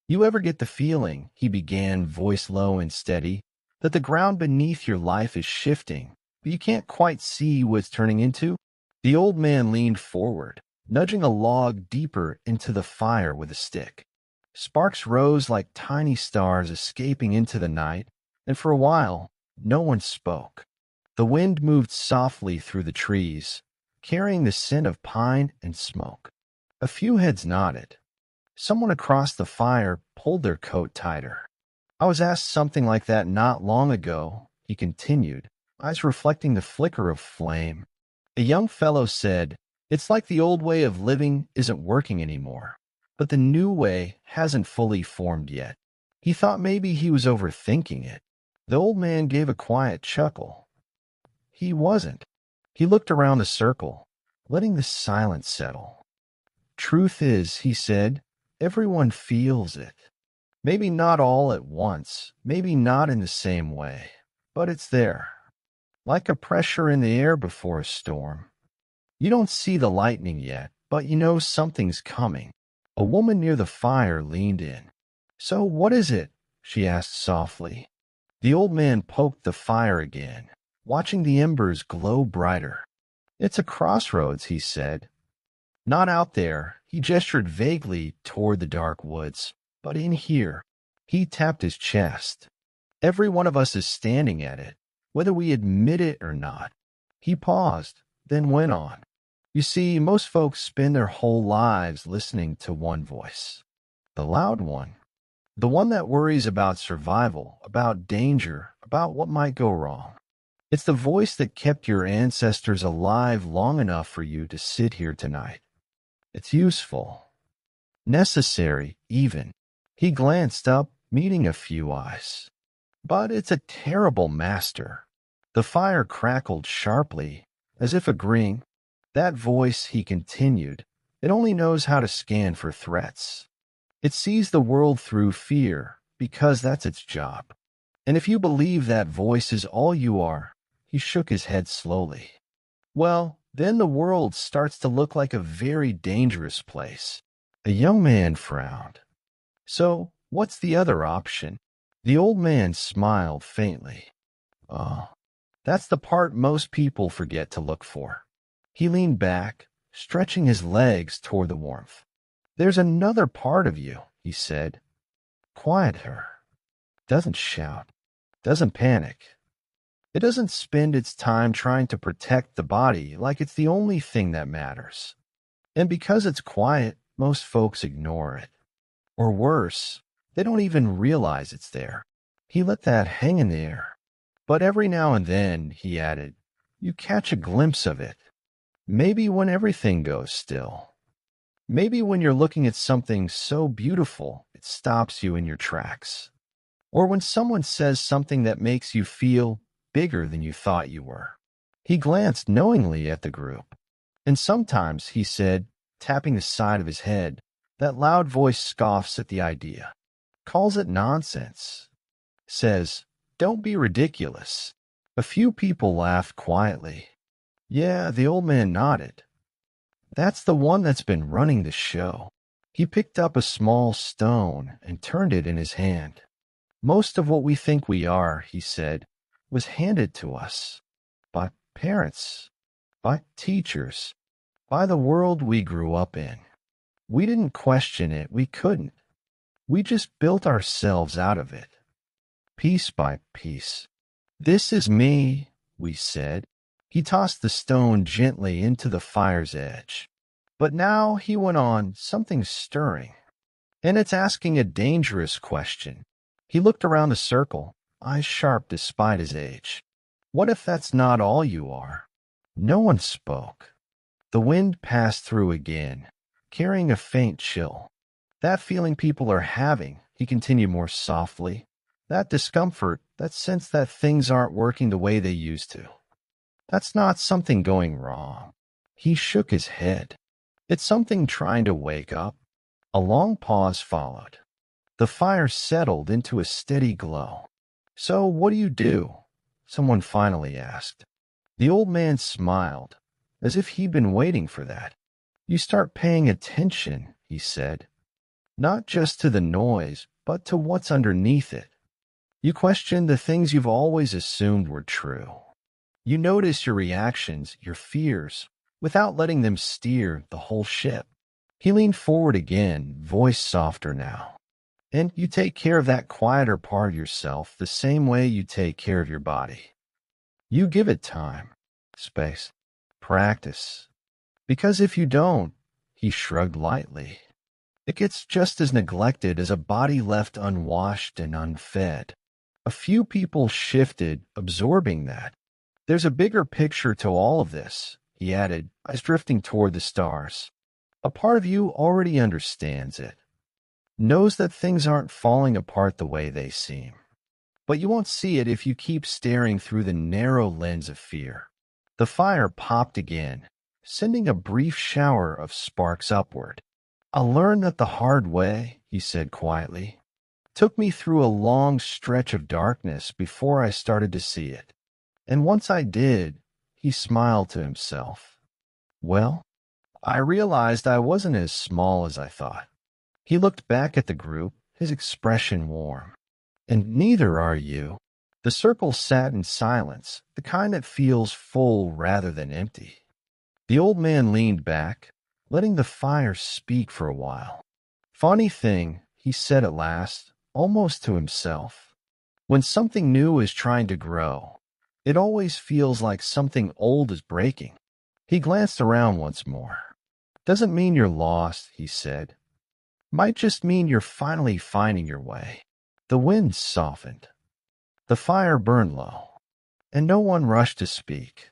You ever get the feeling, he began, voice low and steady, that the ground beneath your life is shifting, but you can't quite see what it's turning into? The old man leaned forward, nudging a log deeper into the fire with a stick. Sparks rose like tiny stars escaping into the night, and for a while, no one spoke. The wind moved softly through the trees, carrying the scent of pine and smoke. A few heads nodded. Someone across the fire pulled their coat tighter. I was asked something like that not long ago, he continued, eyes reflecting the flicker of flame. A young fellow said, "It's like the old way of living isn't working anymore, but the new way hasn't fully formed yet." He thought maybe he was overthinking it. The old man gave a quiet chuckle. He wasn't. He looked around the circle, letting the silence settle. "Truth is," he said, "everyone feels it. Maybe not all at once, maybe not in the same way, but it's there, like a pressure in the air before a storm. You don't see the lightning yet, but you know something's coming." A woman near the fire leaned in. "So what is it?" she asked softly. The old man poked the fire again, watching the embers glow brighter. "It's a crossroads," he said. "Not out there," he gestured vaguely toward the dark woods, "but in here." He tapped his chest. "Every one of us is standing at it, whether we admit it or not." He paused, then went on. "You see, most folks spend their whole lives listening to one voice. The loud one. The one that worries about survival, about danger, about what might go wrong. It's the voice that kept your ancestors alive long enough for you to sit here tonight. It's useful. Necessary, even." He glanced up, meeting a few eyes. "But it's a terrible master." The fire crackled sharply, as if agreeing. "That voice," he continued, "it only knows how to scan for threats. It sees the world through fear, because that's its job. And if you believe that voice is all you are," he shook his head slowly, "well, then the world starts to look like a very dangerous place." A young man frowned. "So, what's the other option?" The old man smiled faintly. "Oh, that's the part most people forget to look for." He leaned back, stretching his legs toward the warmth. "There's another part of you," he said. "Quieter. Doesn't shout. Doesn't panic. It doesn't spend its time trying to protect the body like it's the only thing that matters. And because it's quiet, most folks ignore it. Or worse, they don't even realize it's there." He let that hang in the air. "But every now and then," he added, "you catch a glimpse of it. Maybe when everything goes still. Maybe when you're looking at something so beautiful it stops you in your tracks. Or when someone says something that makes you feel bigger than you thought you were." He glanced knowingly at the group. "And sometimes," he said, tapping the side of his head, "that loud voice scoffs at the idea. Calls it nonsense. Says, 'Don't be ridiculous.'" A few people laughed quietly. "Yeah," the old man nodded. "That's the one that's been running the show." He picked up a small stone and turned it in his hand. "Most of what we think we are," he said, "was handed to us by parents, by teachers, by the world we grew up in. We didn't question it, we couldn't. We just built ourselves out of it, piece by piece. 'This is me,' we said." He tossed the stone gently into the fire's edge. "But now," he went on, "something's stirring. And it's asking a dangerous question." He looked around the circle, eyes sharp despite his age. "What if that's not all you are?" No one spoke. The wind passed through again, carrying a faint chill. "That feeling people are having," he continued more softly, "that discomfort, that sense that things aren't working the way they used to. That's not something going wrong." He shook his head. "It's something trying to wake up." A long pause followed. The fire settled into a steady glow. "So what do you do?" someone finally asked. The old man smiled, as if he'd been waiting for that. "You start paying attention," he said. not just to the noise, but to what's underneath it. You question the things you've always assumed were true. You notice your reactions, your fears, without letting them steer the whole ship. He leaned forward again, voice softer now. And you take care of that quieter part of yourself the same way you take care of your body. You give it time, space, practice. Because if you don't, he shrugged lightly, it gets just as neglected as a body left unwashed and unfed. A few people shifted, absorbing that. There's a bigger picture to all of this, he added, eyes drifting toward the stars. A part of you already understands it, knows that things aren't falling apart the way they seem. But you won't see it if you keep staring through the narrow lens of fear. The fire popped again, sending a brief shower of sparks upward. I learned that the hard way, he said quietly. Took me through a long stretch of darkness before I started to see it. And once I did, he smiled to himself. Well, I realized I wasn't as small as I thought. He looked back at the group, his expression warm. And neither are you. The circle sat in silence, the kind that feels full rather than empty. The old man leaned back, letting the fire speak for a while. Funny thing, he said at last, almost to himself. When something new is trying to grow, it always feels like something old is breaking. He glanced around once more. Doesn't mean you're lost, he said. Might just mean you're finally finding your way. The wind softened. The fire burned low, and no one rushed to speak.